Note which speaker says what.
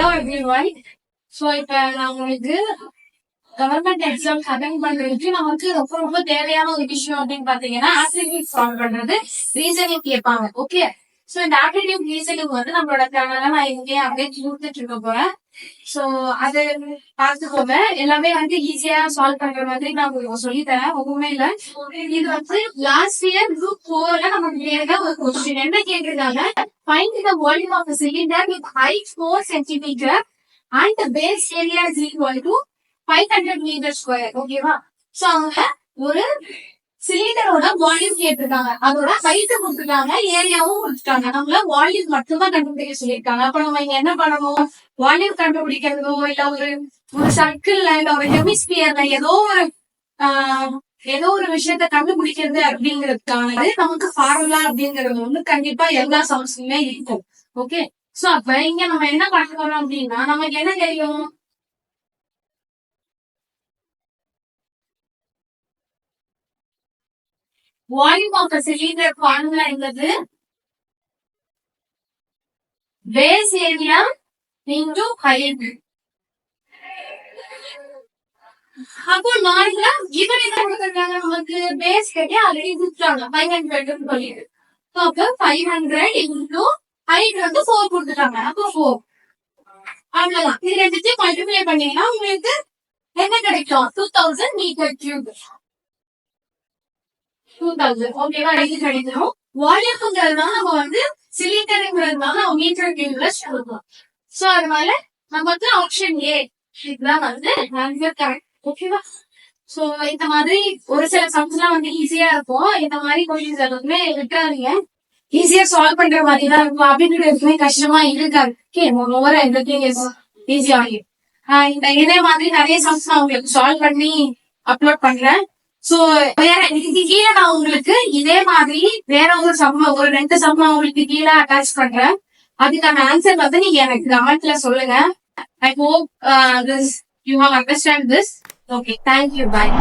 Speaker 1: Hello everyone. So இப்ப நான் உங்களுக்கு கவர்மெண்ட் எக்ஸாம்ஸ் அட்டென்ட் பண்றதுக்கு நமக்கு ரொம்ப ரொம்ப தேவையான ஒரு விஷயம் அப்படின்னு பாத்தீங்கன்னா ஆப்டிடியூட் சால்வ் பண்றது, ரீசனிங் கேட்பாங்க. ஓகே, சோ இந்த ஆப்டிடியூட் ரீசனிங் வந்து நம்மளோட சேனல்ல நான் இங்கே அப்படியே கொடுத்துட்டு இருக்க போறேன். சோ அது பார்த்துக்கோங்க. எல்லாமே வந்து ஈஸியா சால்வ் பண்ற மாதிரி நான் உங்களுக்கு சொல்லித்தரேன். ஒண்ணுமே இல்ல, இது வந்து லாஸ்ட் இயர் குரூப் 4ல நமக்கு கேட்ட ஒரு கொஸ்டின். என்ன கேக்குறாங்க, find the volume of a cylinder with height 4 centimeter and the base area is equal to 500 meters square. ஓகேவா? சோ அவங்க ஒரு சிலிண்டரோட வால்யூம் கேட்டிருக்காங்க, அதோட ஹைட் கொடுத்துட்டாங்க, ஏரியாவும் கொடுத்துட்டாங்க. நம்மள வால்யூம் மட்டும்தான் கண்டுபிடிக்க சொல்லியிருக்காங்க. அப்ப நம்ம இங்க என்ன பண்ணணும், வால்யூம் கண்டுபிடிக்கிறதோ இல்ல ஒரு சர்க்கிள்ல இல்ல ஒரு ஹெமிஸ்பியர்ல ஏதோ ஒரு விஷயத்த கண்டுபிடிக்கிறது அப்படிங்கிறதுக்கானது நமக்கு ஃபார்முலா அப்படிங்கிறது வந்து கண்டிப்பா எல்லா சம்ஸ்லயுமே இருக்கும். ஓகே, சோ அப்ப இங்க நம்ம என்ன பண்ண போறோம் அப்படின்னா, நமக்கு என்ன தெரியும், வால்யூம் ஆஃப் சிலிண்டர் ஃபார்முலா என்பது பேஸ் ஏரியா இன்டு ஹைட். அப்போ நார்மலா இவன் என்ன கொடுத்துருக்காங்க, நமக்கு பேஸ் கேட்டே ஆல்ரெடி கொடுத்துட்டாங்க 500 சொல்லிட்டு. அப்ப 500 இன்டு ஹைட் வந்து 4 கொடுத்துட்டாங்க. அப்போ 4 அவ்வளவுதான். இது ரெண்டுத்தையும் மல்டிப்ளை பண்ணீங்கன்னா உங்களுக்கு என்ன கிடைக்கும், 2000 மீட்டர் கியூப். 2000 ஓகேவா, இது கிடைக்கும். வால்யூம்ங்கிறதுனால நம்ம வந்து சிலிண்டருங்கிறதுனால நம்ம மீட்டர் கியூப்ல சொல்லலாம். சோ அதனால நமக்கு ஆப்ஷன் ஏ இதுதான் வந்து ஆன்சர் கரெக்ட். ஓகேவா? சோ இந்த மாதிரி ஒரு சில சம்ஸ் எல்லாம் வந்து ஈஸியா இருக்கும். இந்த மாதிரி கொஸ்டின்ஸ் எல்லாமே விட்டுறாதீங்க, ஈஸியா சால்வ் பண்ற மாதிரி தான் இருக்கும். அப்படின்னு எதுவுமே கஷ்டமா இருக்காது. ஓவர் எவ்ரிதிங் இஸ் ஈஸியா. இந்த இதே மாதிரி நிறைய சம்ஸ் நான் உங்களுக்கு சால்வ் பண்ணி அப்லோட் பண்றேன். சோ இதுக்கு கீழே நான் உங்களுக்கு இதே மாதிரி வேற ஒரு சம்மா ஒரு 2 சம்மா உங்களுக்கு கீழே அட்டாச் பண்றேன். அதுக்கான ஆன்சர் வந்து நீங்க எனக்கு கமெண்ட்ல சொல்லுங்க. I hope you have understand this. Okay, thank you. Bye.